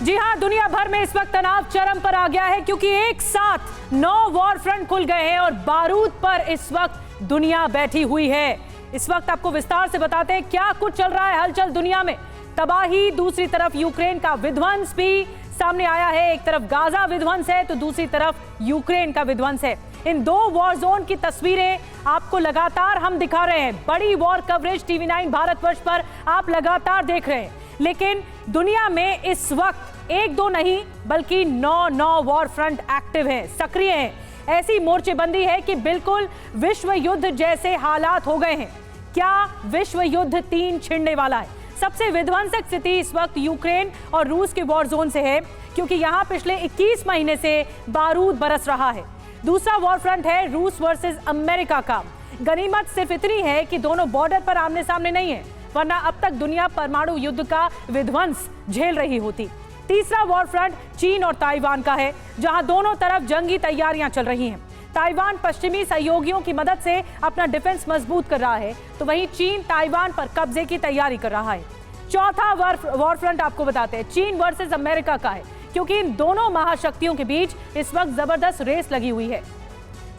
जी हां, दुनिया भर में इस वक्त तनाव चरम पर आ गया है क्योंकि एक साथ 9 वॉर फ्रंट खुल गए हैं और बारूद पर इस वक्त दुनिया बैठी हुई है। इस वक्त आपको विस्तार से बताते हैं क्या कुछ चल रहा है हलचल दुनिया में। तबाही, दूसरी तरफ यूक्रेन का विध्वंस भी सामने आया है। एक तरफ गाजा विध्वंस है तो दूसरी तरफ यूक्रेन का विध्वंस है। इन दो वॉर जोन की तस्वीरें आपको लगातार हम दिखा रहे हैं। बड़ी वॉर कवरेज TV9 भारतवर्ष पर आप लगातार देख रहे हैं, लेकिन दुनिया में इस वक्त एक दो नहीं बल्कि 9 वॉर फ्रंट एक्टिव हैं, सक्रिय हैं। ऐसी मोर्चेबंदी है कि बिल्कुल विश्व युद्ध जैसे हालात हो गए हैं। क्या विश्व युद्ध 3 छिड़ने वाला है? सबसे विध्वंसक स्थिति इस वक्त यूक्रेन और रूस के वॉर जोन से है क्योंकि यहां पिछले 21 महीने से बारूद बरस रहा है। दूसरा वॉर फ्रंट है रूस वर्सेस अमेरिका का। गनीमत सिर्फ इतनी है कि दोनों बॉर्डर पर आमने सामने नहीं है, वरना अब तक दुनिया परमाणु युद्ध का विध्वंस झेल रही होती। तीसरा वॉर फ्रंट चीन और ताइवान का है, जहां दोनों तरफ जंगी तैयारियां चल रही हैं। ताइवान पश्चिमी सहयोगियों की मदद से अपना डिफेंस मजबूत कर रहा है, तो वहीं चीन ताइवान पर कब्जे की तैयारी कर रहा है। चौथा वॉर फ्रंट आपको बताते हैं चीन वर्सेस अमेरिका का है, क्योंकि इन दोनों महाशक्तियों के बीच इस वक्त जबरदस्त रेस लगी हुई है।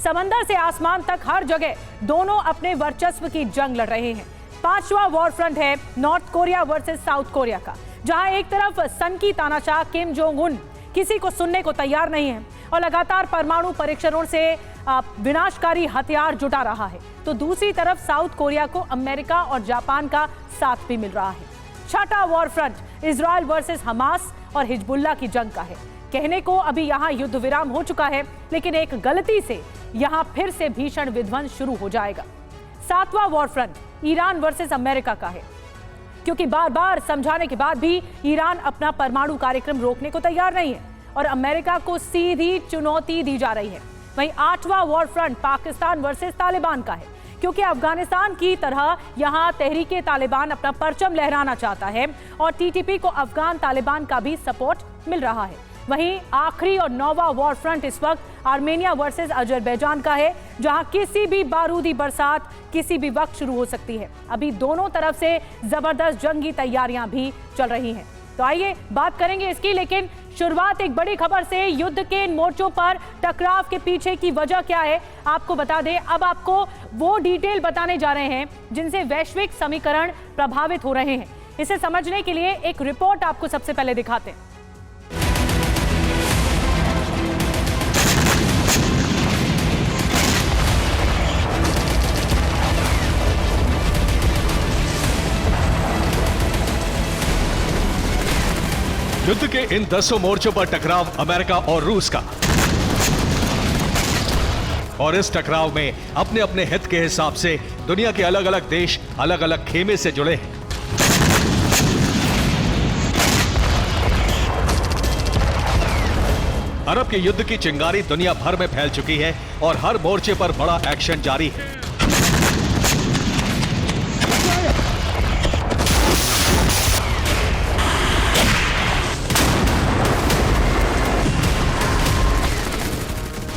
समंदर से आसमान तक हर जगह दोनों अपने वर्चस्व की जंग लड़ रहे हैं। पांचवा वॉर फ्रंट है north Korea versus south Korea का, जहां एक तरफ सन की तानाशाह किम जोंग उन किसी को सुनने को तैयार नहीं है और लगातार परमाणु परीक्षणों से विनाशकारी हथियार जुटा रहा है, तो दूसरी तरफ साउथ कोरिया को अमेरिका और जापान का साथ भी मिल रहा है। छठा war front Israel versus Hamas और हिजबुल्लाह की जंग का है। कहने को अभी यहां युद्ध विराम हो चुका है, लेकिन एक गलती से यहां फिर से भीषण विध्वंस शुरू हो जाएगा। सातवां war front Iran versus America का है, क्योंकि बार बार समझाने के बाद भी ईरान अपना परमाणु कार्यक्रम रोकने को तैयार नहीं है और अमेरिका को सीधी चुनौती दी जा रही है। वहीं आठवां war front Pakistan versus Taliban का है, क्योंकि अफगानिस्तान की तरह यहां तहरीके तालिबान अपना परचम लहराना चाहता है और TTP को अफगान तालिबान का भी सपोर्ट मिल रहा है। वहीं आखिरी और 9वां वॉर फ्रंट इस वक्त आर्मेनिया वर्सेस अजरबैजान का है, जहां किसी भी बारूदी बरसात किसी भी वक्त शुरू हो सकती है। अभी दोनों तरफ से जबरदस्त जंगी तैयारियां भी चल रही हैं। तो आइए बात करेंगे इसकी, लेकिन शुरुआत एक बड़ी खबर से। युद्ध के इन मोर्चों पर टकराव के पीछे की वजह क्या है आपको बता दें। अब आपको वो डिटेल बताने जा रहे हैं जिनसे वैश्विक समीकरण प्रभावित हो रहे हैं। इसे समझने के लिए एक रिपोर्ट आपको सबसे पहले दिखाते हैं। युद्ध के इन 10 मोर्चों पर टकराव अमेरिका और रूस का, और इस टकराव में अपने अपने हित के हिसाब से दुनिया के अलग अलग देश अलग अलग खेमे से जुड़े हैं। अरब के युद्ध की चिंगारी दुनिया भर में फैल चुकी है और हर मोर्चे पर बड़ा एक्शन जारी है।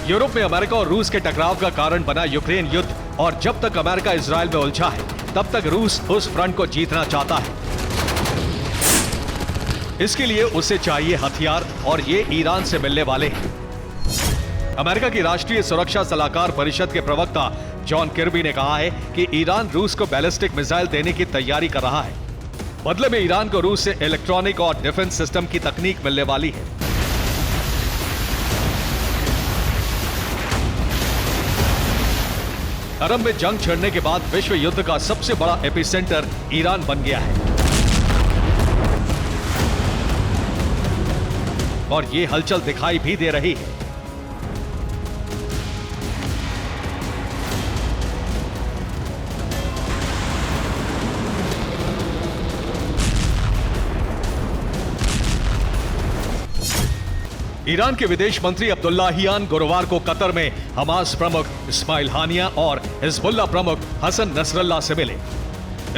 यूरोप में अमेरिका और रूस के टकराव का कारण बना यूक्रेन युद्ध, और जब तक अमेरिका इजराइल में उलझा है तब तक रूस उस फ्रंट को जीतना चाहता है। इसके लिए उसे चाहिए हथियार, और ये ईरान से मिलने वाले हैं। अमेरिका की राष्ट्रीय सुरक्षा सलाहकार परिषद के प्रवक्ता जॉन किर्बी ने कहा है कि ईरान रूस को बैलिस्टिक मिसाइल देने की तैयारी कर रहा है। बदले में ईरान को रूस से इलेक्ट्रॉनिक और डिफेंस सिस्टम की तकनीक मिलने वाली है। अरब में जंग छिड़ने के बाद विश्व युद्ध का सबसे बड़ा एपिसेंटर ईरान बन गया है, और ये हलचल दिखाई भी दे रही है। ईरान के विदेश मंत्री अब्दुल्लाहियान गुरुवार को कतर में हमास प्रमुख इस्माइल हानिया और हिजबुल्ला प्रमुख हसन नसरल्ला से मिले।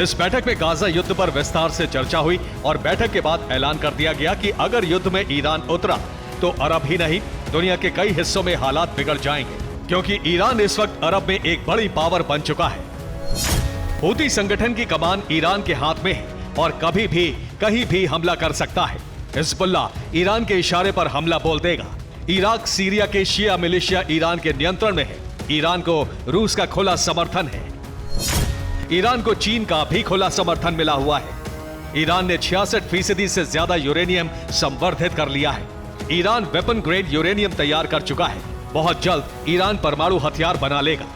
इस बैठक में गाजा युद्ध पर विस्तार से चर्चा हुई और बैठक के बाद ऐलान कर दिया गया कि अगर युद्ध में ईरान उतरा तो अरब ही नहीं दुनिया के कई हिस्सों में हालात बिगड़ जाएंगे, क्योंकि ईरान इस वक्त अरब में एक बड़ी पावर बन चुका है। हूती संगठन की कमान ईरान के हाथ में है और कभी भी कहीं भी हमला कर सकता है। हिजबुल्ला ईरान के इशारे पर हमला बोल देगा। इराक सीरिया के शिया मिलिशिया ईरान के नियंत्रण में है। ईरान को रूस का खुला समर्थन है। ईरान को चीन का भी खुला समर्थन मिला हुआ है। ईरान ने 66% से ज्यादा यूरेनियम संवर्धित कर लिया है। ईरान वेपन ग्रेड यूरेनियम तैयार कर चुका है। बहुत जल्द ईरान परमाणु हथियार बना लेगा।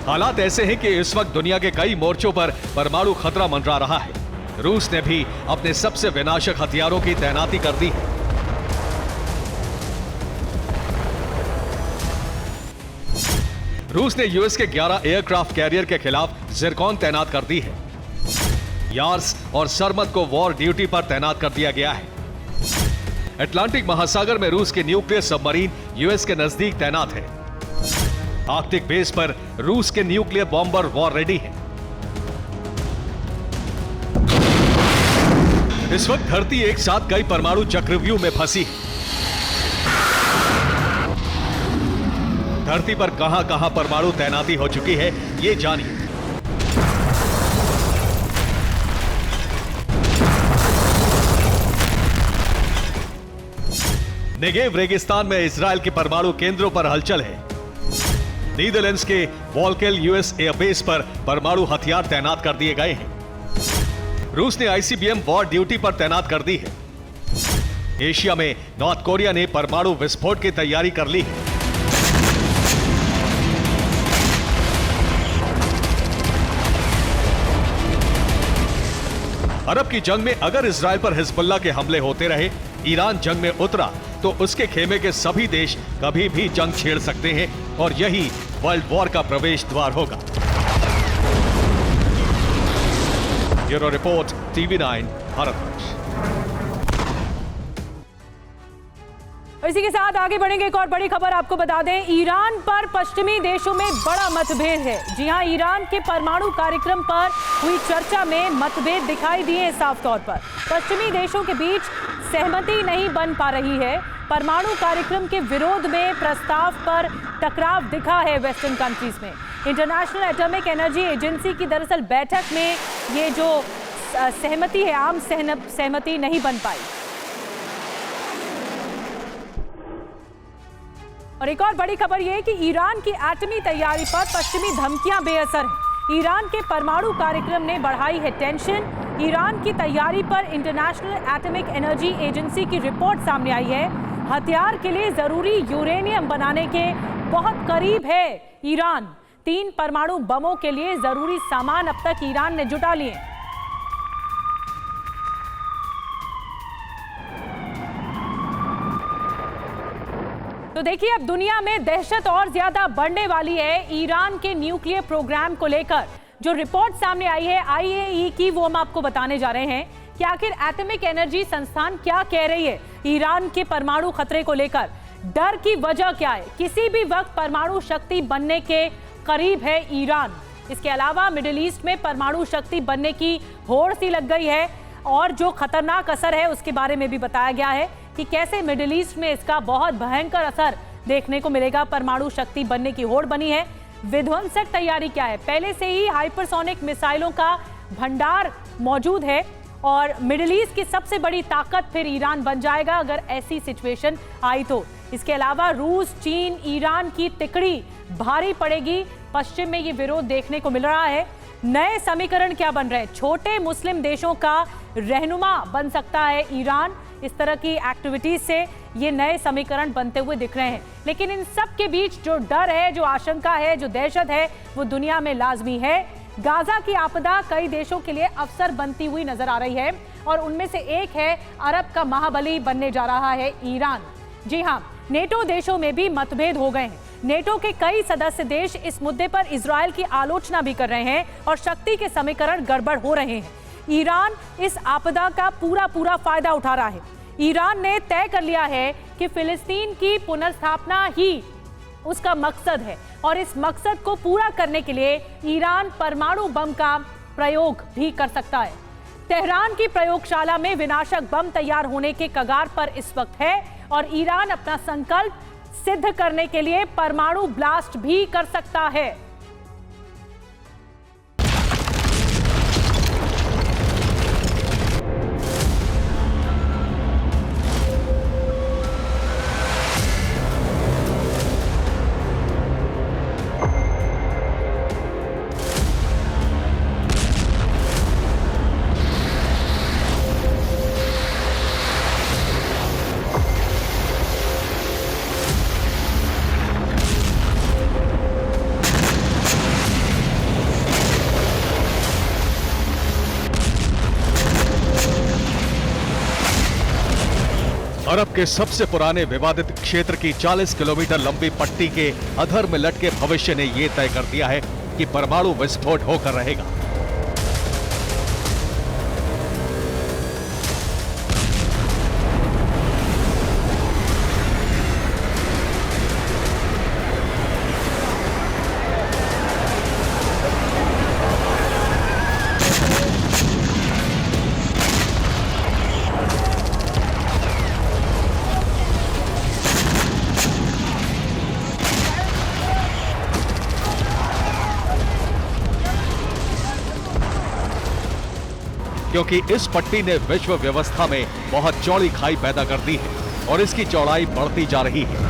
हालात ऐसे हैं कि इस वक्त दुनिया के कई मोर्चों पर परमाणु खतरा मंडरा रहा है। रूस ने भी अपने सबसे विनाशक हथियारों की तैनाती कर दी है। रूस ने यूएस के 11 एयरक्राफ्ट कैरियर के खिलाफ जिरकॉन तैनात कर दी है। यार्स और सरमद को वॉर ड्यूटी पर तैनात कर दिया गया है। अटलांटिक महासागर में रूस के न्यूक्लियर सबमरीन यूएस के नजदीक तैनात है। आर्कटिक बेस पर रूस के न्यूक्लियर बॉम्बर वॉर रेडी है। इस वक्त धरती एक साथ कई परमाणु चक्रव्यूह में फंसी है। धरती पर कहां कहां परमाणु तैनाती हो चुकी है, ये जानिए। नेगेव रेगिस्तान में इजराइल के परमाणु केंद्रों पर हलचल है। नीदरलैंड्स के वॉल्केल यूएस एयरबेस पर परमाणु हथियार तैनात कर दिए गए हैं। रूस ने आईसीबीएम वॉर ड्यूटी पर तैनात कर दी है। एशिया में नॉर्थ कोरिया ने परमाणु विस्फोट की तैयारी कर ली है। अरब की जंग में अगर इजराइल पर हिजबुल्ला के हमले होते रहे, ईरान जंग में उतरा, तो उसके खेमे के सभी देश कभी भी जंग छेड़ सकते हैं और यही वर्ल्ड वॉर का प्रवेश द्वार होगा। Bureau report, TV9 Bharatvarsh. इसी के साथ आगे बढ़ेंगे। एक और बड़ी खबर आपको बता दें, ईरान पर पश्चिमी देशों में बड़ा मतभेद है। जी हां, ईरान के परमाणु कार्यक्रम पर हुई चर्चा में मतभेद दिखाई दिए साफ तौर पर। पश्चिमी देशों के बीच सहमति नहीं बन पा रही है। परमाणु कार्यक्रम के विरोध में प्रस्ताव पर टकराव दिखा है वेस्टर्न कंट्रीज में। इंटरनेशनल एटॉमिक एनर्जी एजेंसी की दरअसल बैठक में ये जो सहमति है, आम सहमति नहीं बन पाई। और एक और बड़ी खबर यह है कि ईरान की एटमी तैयारी पर पश्चिमी धमकियां बेअसर हैं। ईरान के परमाणु कार्यक्रम ने बढ़ाई है टेंशन। ईरान की तैयारी पर इंटरनेशनल एटॉमिक एनर्जी एजेंसी की रिपोर्ट सामने आई है। हथियार के लिए जरूरी यूरेनियम बनाने के बहुत करीब है ईरान। 3 परमाणु बमों के लिए जरूरी सामान अब तक ईरान ने जुटा लिए। तो देखिए, अब दुनिया में दहशत और ज्यादा बढ़ने वाली है ईरान के न्यूक्लियर प्रोग्राम को लेकर। जो रिपोर्ट सामने आई है IAEA की, वो हम आपको बताने जा रहे हैं कि आखिर एटॉमिक एनर्जी संस्थान क्या कह रही है ईरान के परमाणु खतरे को लेकर। डर की वजह क्या है? किसी भी वक्त परमाणु शक्ति बनने के करीब है ईरान। इसके अलावा मिडिल ईस्ट में परमाणु शक्ति बनने की होड़ सी लग गई है और जो खतरनाक असर है उसके बारे में भी बताया गया है कि कैसे मिडिल ईस्ट में इसका बहुत भयंकर असर देखने को मिलेगा। परमाणु शक्ति बनने की होड़ बनी है। विध्वंसक तैयारी क्या है? पहले से ही हाइपरसोनिक मिसाइलों का भंडार मौजूद है और मिडिल ईस्ट की सबसे बड़ी ताकत फिर ईरान बन जाएगा अगर ऐसी सिचुएशन आई तो। इसके अलावा रूस, चीन, ईरान की तिकड़ी भारी पड़ेगी। पश्चिम में ये विरोध देखने को मिल रहा है। नए समीकरण क्या बन रहे हैं? छोटे मुस्लिम देशों का रहनुमा बन सकता है ईरान। इस तरह की एक्टिविटीज से ये नए समीकरण बनते हुए दिख रहे हैं। लेकिन इन सब के बीच जो डर है, जो आशंका है, जो दहशत है, वो दुनिया में लाजमी है। गाजा की आपदा कई देशों के लिए अवसर बनती हुई नजर आ रही है और उनमें से एक है अरब का महाबली बनने जा रहा है ईरान। जी हां, नेटो देशों में भी मतभेद हो गए हैं। नेटो के कई सदस्य देश इस मुद्दे पर इजरायल की आलोचना भी कर रहे हैं और शक्ति के समीकरण गड़बड़ हो रहे हैं। ईरान इस आपदा का पूरा फायदा उठा रहा है। ईरान ने तय कर लिया है कि फिलिस्तीन की पुनर्स्थापना ही उसका मकसद है और इस मकसद को पूरा करने के लिए ईरान परमाणु बम का प्रयोग भी कर सकता है। तेहरान की प्रयोगशाला में विनाशक बम तैयार होने के कगार पर इस वक्त है और ईरान अपना संकल्प सिद्ध करने के लिए परमाणु ब्लास्ट भी कर सकता है। अरब के सबसे पुराने विवादित क्षेत्र की 40 किलोमीटर लंबी पट्टी के अधर में लटके भविष्य ने यह तय कर दिया है कि परमाणु विस्फोट होकर रहेगा। क्योंकि इस पट्टी ने विश्व व्यवस्था में बहुत चौड़ी खाई पैदा कर दी है और इसकी चौड़ाई बढ़ती जा रही है।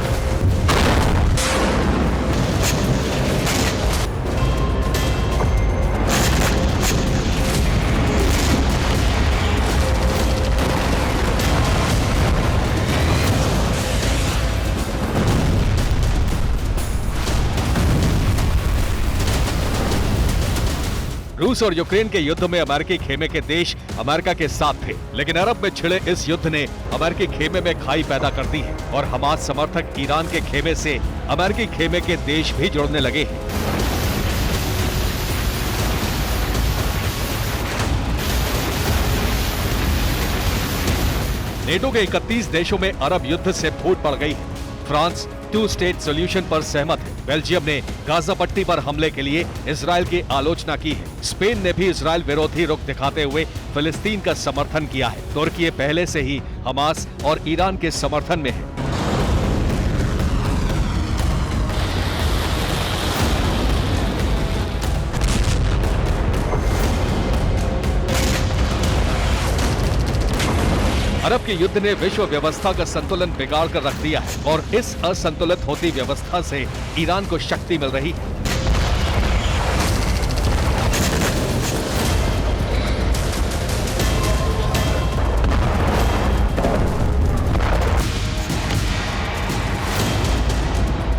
रूस और यूक्रेन के युद्ध में अमेरिकी खेमे के देश अमेरिका के साथ थे, लेकिन अरब में छिड़े इस युद्ध ने अमेरिकी खेमे में खाई पैदा कर दी है और हमास समर्थक ईरान के खेमे से अमेरिकी खेमे के देश भी जुड़ने लगे हैं। नेटो के 31 देशों में अरब युद्ध से फूट पड़ गई है। फ्रांस 2 स्टेट सॉल्यूशन पर सहमत है। बेल्जियम ने गाजा पट्टी पर हमले के लिए इजरायल की आलोचना की है। स्पेन ने भी इजरायल विरोधी रुख दिखाते हुए फिलिस्तीन का समर्थन किया है। तुर्की पहले से ही हमास और ईरान के समर्थन में है। अरब के युद्ध ने विश्व व्यवस्था का संतुलन बिगाड़ कर रख दिया है और इस असंतुलित होती व्यवस्था से ईरान को शक्ति मिल रही है।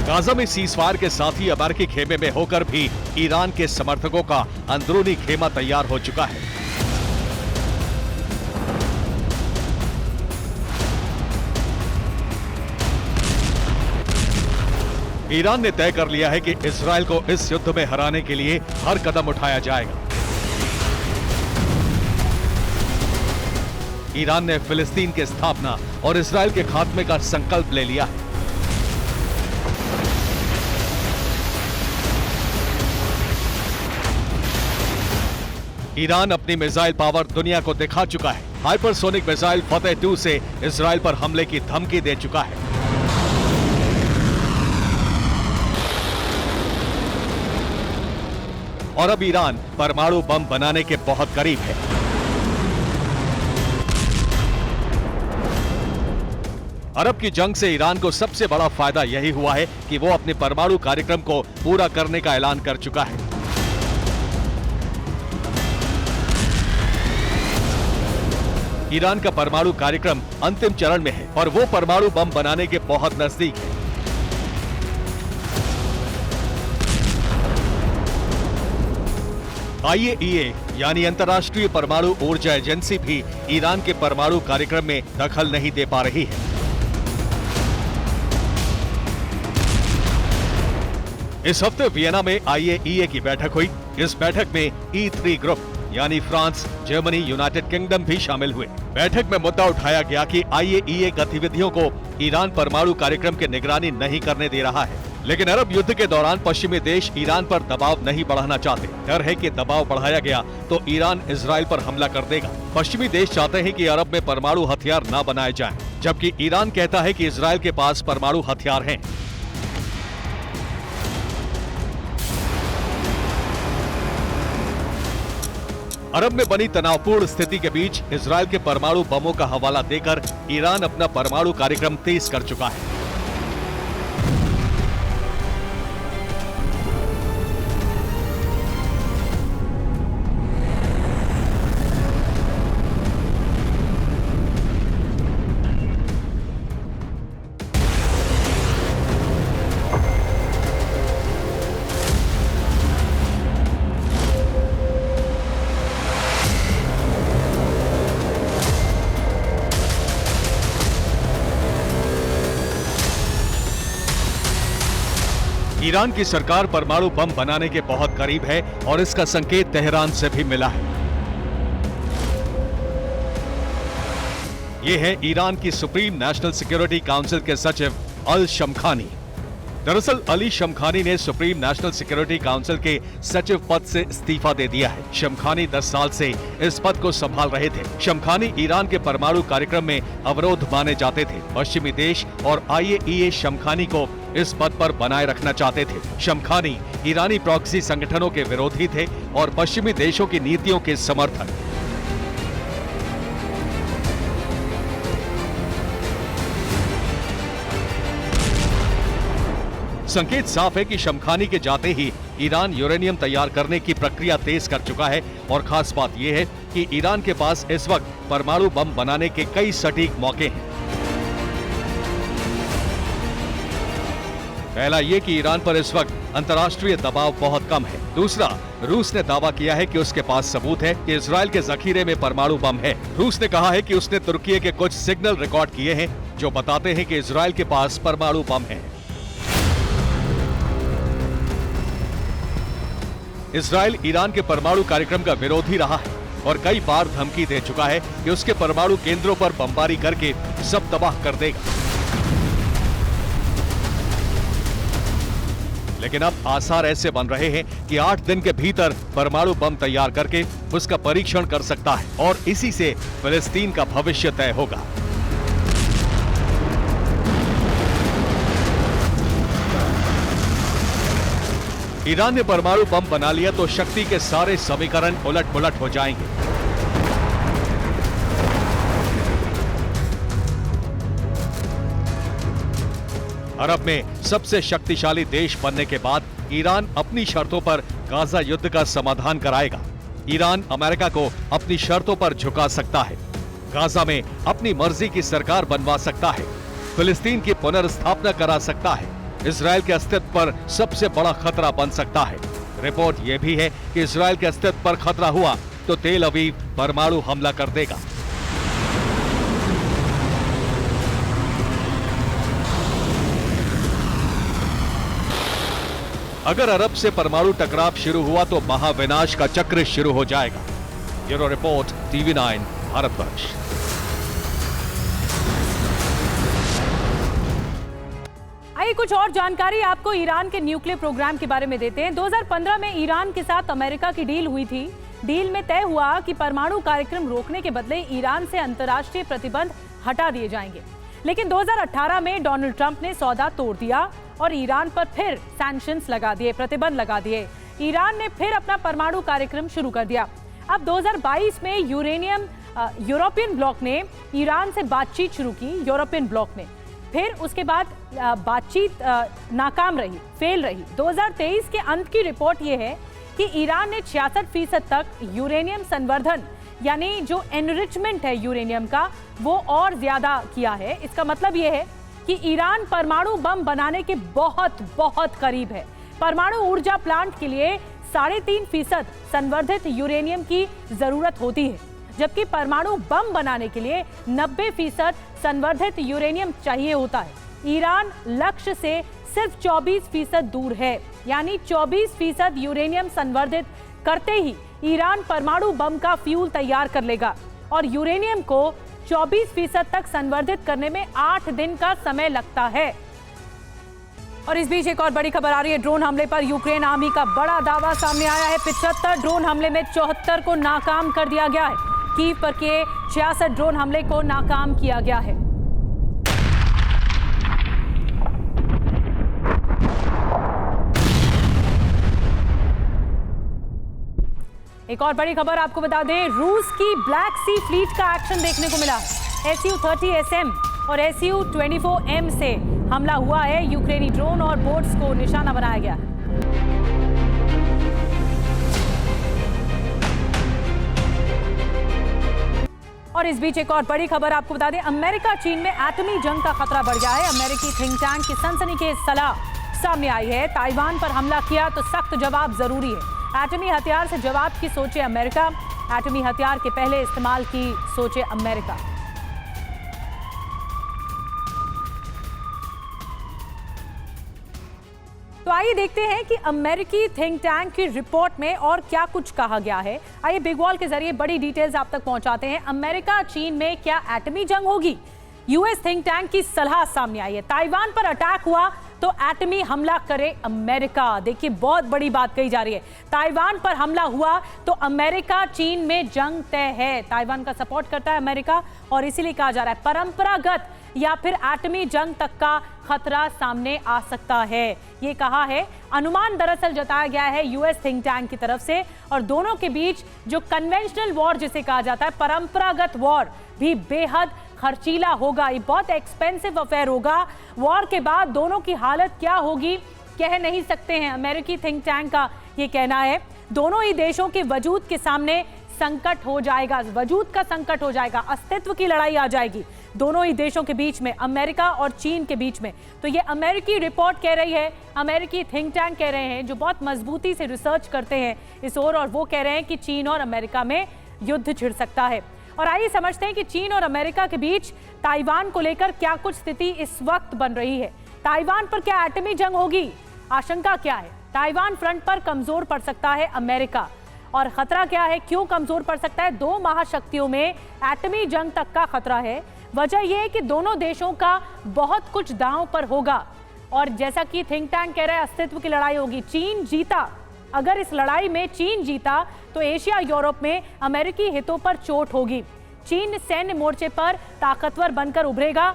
गाजा में सीजफायर के साथ ही अमेरिकी खेमे में होकर भी ईरान के समर्थकों का अंदरूनी खेमा तैयार हो चुका है। ईरान ने तय कर लिया है कि इजरायल को इस युद्ध में हराने के लिए हर कदम उठाया जाएगा। ईरान ने फिलिस्तीन की स्थापना और इजरायल के खात्मे का संकल्प ले लिया है। ईरान अपनी मिसाइल पावर दुनिया को दिखा चुका है। हाइपरसोनिक मिसाइल फतेह 2 से इजरायल पर हमले की धमकी दे चुका है। और अब ईरान परमाणु बम बनाने के बहुत करीब है। अरब की जंग से ईरान को सबसे बड़ा फायदा यही हुआ है कि वो अपने परमाणु कार्यक्रम को पूरा करने का ऐलान कर चुका है। ईरान का परमाणु कार्यक्रम अंतिम चरण में है और वो परमाणु बम बनाने के बहुत नजदीक है। IAEA यानी अंतर्राष्ट्रीय परमाणु ऊर्जा एजेंसी भी ईरान के परमाणु कार्यक्रम में दखल नहीं दे पा रही है। इस हफ्ते वियना में IAEA की बैठक हुई। इस बैठक में E3 ग्रुप यानी फ्रांस, जर्मनी, यूनाइटेड किंगडम भी शामिल हुए। बैठक में मुद्दा उठाया गया कि IAEA गतिविधियों को ईरान परमाणु कार्यक्रम की निगरानी नहीं करने दे रहा है, लेकिन अरब युद्ध के दौरान पश्चिमी देश ईरान पर दबाव नहीं बढ़ाना चाहते। डर है कि दबाव बढ़ाया गया तो ईरान इजरायल पर हमला कर देगा। पश्चिमी देश चाहते हैं कि अरब में परमाणु हथियार न बनाए जाएं, जबकि ईरान कहता है कि इजरायल के पास परमाणु हथियार हैं। अरब में बनी तनावपूर्ण स्थिति के बीच इजरायल के परमाणु बमों का हवाला देकर ईरान अपना परमाणु कार्यक्रम तेज कर चुका है। ईरान की सरकार परमाणु बम बनाने के बहुत करीब है और इसका संकेत तेहरान से भी मिला है। ये है ईरान की सुप्रीम नेशनल सिक्योरिटी काउंसिल के सचिव अल शमखानी। दरअसल अली शमखानी ने सुप्रीम नेशनल सिक्योरिटी काउंसिल के सचिव पद से इस्तीफा दे दिया है। शमखानी 10 साल से इस पद को संभाल रहे थे। शमखानी ईरान के परमाणु कार्यक्रम में अवरोध माने जाते थे। पश्चिमी देश और IAEA शमखानी को इस पद पर बनाए रखना चाहते थे। शमखानी ईरानी प्रॉक्सी संगठनों के विरोधी थे और पश्चिमी देशों की नीतियों के समर्थक। संकेत साफ है कि शमखानी के जाते ही ईरान यूरेनियम तैयार करने की प्रक्रिया तेज कर चुका है और खास बात यह है कि ईरान के पास इस वक्त परमाणु बम बनाने के कई सटीक मौके हैं। पहला ये कि ईरान पर इस वक्त अंतर्राष्ट्रीय दबाव बहुत कम है। दूसरा, रूस ने दावा किया है कि उसके पास सबूत है कि इजराइल के जखीरे में परमाणु बम है। रूस ने कहा है कि उसने तुर्की के कुछ सिग्नल रिकॉर्ड किए हैं जो बताते हैं कि इजराइल के पास परमाणु बम है। इजराइल ईरान के परमाणु कार्यक्रम का विरोधी रहा है और कई बार धमकी दे चुका है कि उसके परमाणु केंद्रों पर बमबारी करके सब तबाह कर देगा। लेकिन अब आसार ऐसे बन रहे हैं कि 8 दिन के भीतर परमाणु बम तैयार करके उसका परीक्षण कर सकता है और इसी से फिलिस्तीन का भविष्य तय होगा। ईरान ने परमाणु बम बना लिया तो शक्ति के सारे समीकरण उलट-पुलट हो जाएंगे। अरब में सबसे शक्तिशाली देश बनने के बाद ईरान अपनी शर्तों पर गाजा युद्ध का समाधान कराएगा। ईरान अमेरिका को अपनी शर्तों पर झुका सकता है, गाजा में अपनी मर्जी की सरकार बनवा सकता है, फिलिस्तीन की पुनर्स्थापना करा सकता है, इजराइल के अस्तित्व पर सबसे बड़ा खतरा बन सकता है। रिपोर्ट यह भी है कि इजराइल के अस्तित्व पर खतरा हुआ तो तेल अवीव परमाणु हमला कर देगा। अगर अरब से परमाणु टकराव शुरू हुआ तो महाविनाश का चक्र शुरू हो जाएगा। Bureau report, TV9 Bharatvarsh. आइए कुछ और जानकारी आपको ईरान के न्यूक्लियर प्रोग्राम के बारे में देते हैं। 2015 में ईरान के साथ अमेरिका की डील हुई थी। डील में तय हुआ कि परमाणु कार्यक्रम रोकने के बदले ईरान से अंतर्राष्ट्रीय प्रतिबंध हटा दिए जाएंगे। लेकिन 2018 में डोनाल्ड ट्रंप ने सौदा तोड़ दिया और ईरान पर फिर सैंक्शंस लगा दिए, प्रतिबंध लगा दिए। ईरान ने फिर अपना परमाणु कार्यक्रम शुरू कर दिया। अब 2022 में यूरोपियन ब्लॉक ने ईरान से बातचीत शुरू की। यूरोपियन ब्लॉक ने फिर उसके बाद बातचीत नाकाम रही, फेल रही। 2023 के अंत की रिपोर्ट यह है कि ईरान ने 66% तक यूरेनियम संवर्धन यानी जो एनरिचमेंट है यूरेनियम का वो और ज्यादा किया है। इसका मतलब यह है कि ईरान परमाणु बम बनाने के बहुत बहुत करीब है। परमाणु ऊर्जा प्लांट के लिए 3.5% संवर्धित यूरेनियम की जरूरत होती है, जबकि परमाणु बम बनाने के लिए 90% संवर्धित यूरेनियम चाहिए होता है। ईरान लक्ष्य से सिर्फ 24% दूर है, यानी 24% यूरेनियम संवर्धित करते ही ईरान परमाणु बम का फ्यूल तैयार कर लेगा और यूरेनियम को 24% तक संवर्धित करने में 8 दिन का समय लगता है। और इस बीच एक और बड़ी खबर आ रही है। ड्रोन हमले पर यूक्रेन आर्मी का बड़ा दावा सामने आया है। 75 ड्रोन हमले में 74 को नाकाम कर दिया गया है। कीव पर के 66 ड्रोन हमले को नाकाम किया गया है। एक और बड़ी खबर आपको बता दें, रूस की ब्लैक सी फ्लीट का एक्शन देखने को मिला। Su-30SM और Su-24M से हमला हुआ है। यूक्रेनी ड्रोन और बोट्स को निशाना बनाया गया है। और इस बीच एक और बड़ी खबर आपको बता दें, अमेरिका चीन में एटमी जंग का खतरा बढ़ गया है। अमेरिकी थिंक टैंक की सनसनीखेज सलाह सामने आई है। ताइवान पर हमला किया तो सख्त जवाब जरूरी है। एटमी हथियार से जवाब की सोचे अमेरिका। एटमी हथियार के पहले इस्तेमाल की सोचे अमेरिका। तो आइए देखते हैं कि अमेरिकी थिंक टैंक की रिपोर्ट में और क्या कुछ कहा गया है। आइए बिग वॉल के जरिए बड़ी डिटेल्स आप तक पहुंचाते हैं। अमेरिका चीन में क्या एटमी जंग होगी? यूएस थिंक टैंक की सलाह सामने आई है। ताइवान पर अटैक हुआ तो एटमी हमला करे अमेरिका। देखिए बहुत बड़ी बात कही जा रही है। ताइवान पर हमला हुआ तो अमेरिका चीन में जंग तय है। ताइवान का सपोर्ट करता है अमेरिका और इसीलिए कहा जा रहा है परंपरागत या फिर एटमी जंग तक का खतरा सामने आ सकता है। ये कहा है, अनुमान दरअसल जताया गया है यूएस थिंक टैंक की तरफ से। और दोनों के बीच जो कन्वेंशनल वॉर जिसे कहा जाता है, परंपरागत वॉर भी बेहद खर्चीला होगा। ये बहुत एक्सपेंसिव अफेयर होगा। वॉर के बाद दोनों की हालत क्या होगी कह नहीं सकते हैं। अमेरिकी थिंक टैंक का ये कहना है दोनों ही देशों के वजूद के सामने संकट हो जाएगा, वजूद का संकट हो जाएगा, अस्तित्व की लड़ाई आ जाएगी दोनों ही देशों के बीच में, अमेरिका और चीन के बीच में। तो ये अमेरिकी रिपोर्ट कह रही है, अमेरिकी थिंक टैंक कह रहे हैं जो बहुत मजबूती से रिसर्च करते हैं इस ओर, और वो कह रहे हैं कि चीन और अमेरिका में युद्ध छिड़ सकता है। और आइए समझते हैं कि चीन और अमेरिका के बीच ताइवान को लेकर क्या कुछ स्थिति इस वक्त बन रही है। ताइवान पर क्या एटमी जंग होगी? आशंका क्या है? ताइवान फ्रंट पर कमजोर पड़ सकता है अमेरिका, और खतरा क्या है, क्यों कमजोर पड़ सकता है? दो महाशक्तियों में एटमी जंग तक का खतरा है। वजह यह है कि दोनों देशों का बहुत कुछ दांव पर होगा, और जैसा कि थिंक टैंक कह रहा है अस्तित्व की लड़ाई होगी। चीन जीता, अगर इस लड़ाई में चीन जीता तो एशिया यूरोप में अमेरिकी हितों पर चोट होगी। चीन सैन्य मोर्चे पर ताकतवर बनकर उभरेगा।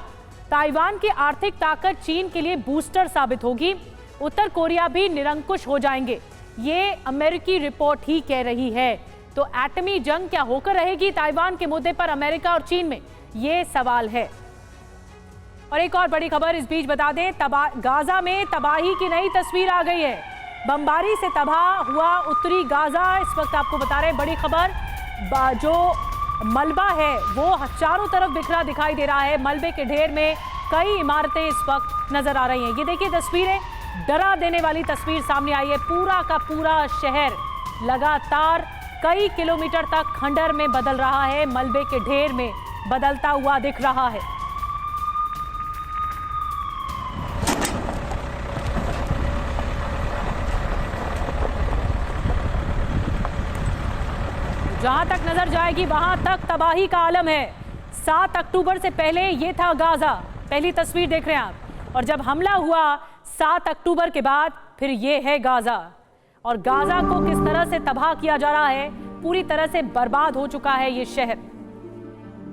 ताइवान की आर्थिक ताकत चीन के लिए बूस्टर साबित होगी। उत्तर कोरिया भी निरंकुश हो जाएंगे, ये अमेरिकी रिपोर्ट ही कह रही है। तो एटमी जंग क्या होकर रहेगी ताइवान के मुद्दे पर अमेरिका और चीन में, ये सवाल है। और एक और बड़ी खबर इस बीच बता दें, गाजा में तबाही की नई तस्वीर आ गई है। बमबारी से तबाह हुआ उत्तरी गाजा, इस वक्त आपको बता रहे हैं बड़ी खबर। जो मलबा है वो चारों तरफ बिखरा दिखाई दे रहा है। मलबे के ढेर में कई इमारतें इस वक्त नजर आ रही हैं। ये देखिए तस्वीरें, डरा देने वाली तस्वीर सामने आई है। पूरा का पूरा शहर लगातार कई किलोमीटर तक खंडर में बदल रहा है, मलबे के ढेर में बदलता हुआ दिख रहा है। जहां तक नजर जाएगी वहां तक तबाही का आलम है। 7 अक्टूबर से पहले ये था गाजा, पहली तस्वीर देख रहे हैं आप। और जब हमला हुआ 7 अक्टूबर के बाद फिर ये है गाजा। और गाजा को किस तरह से तबाह किया जा रहा है, पूरी तरह से बर्बाद हो चुका है ये शहर।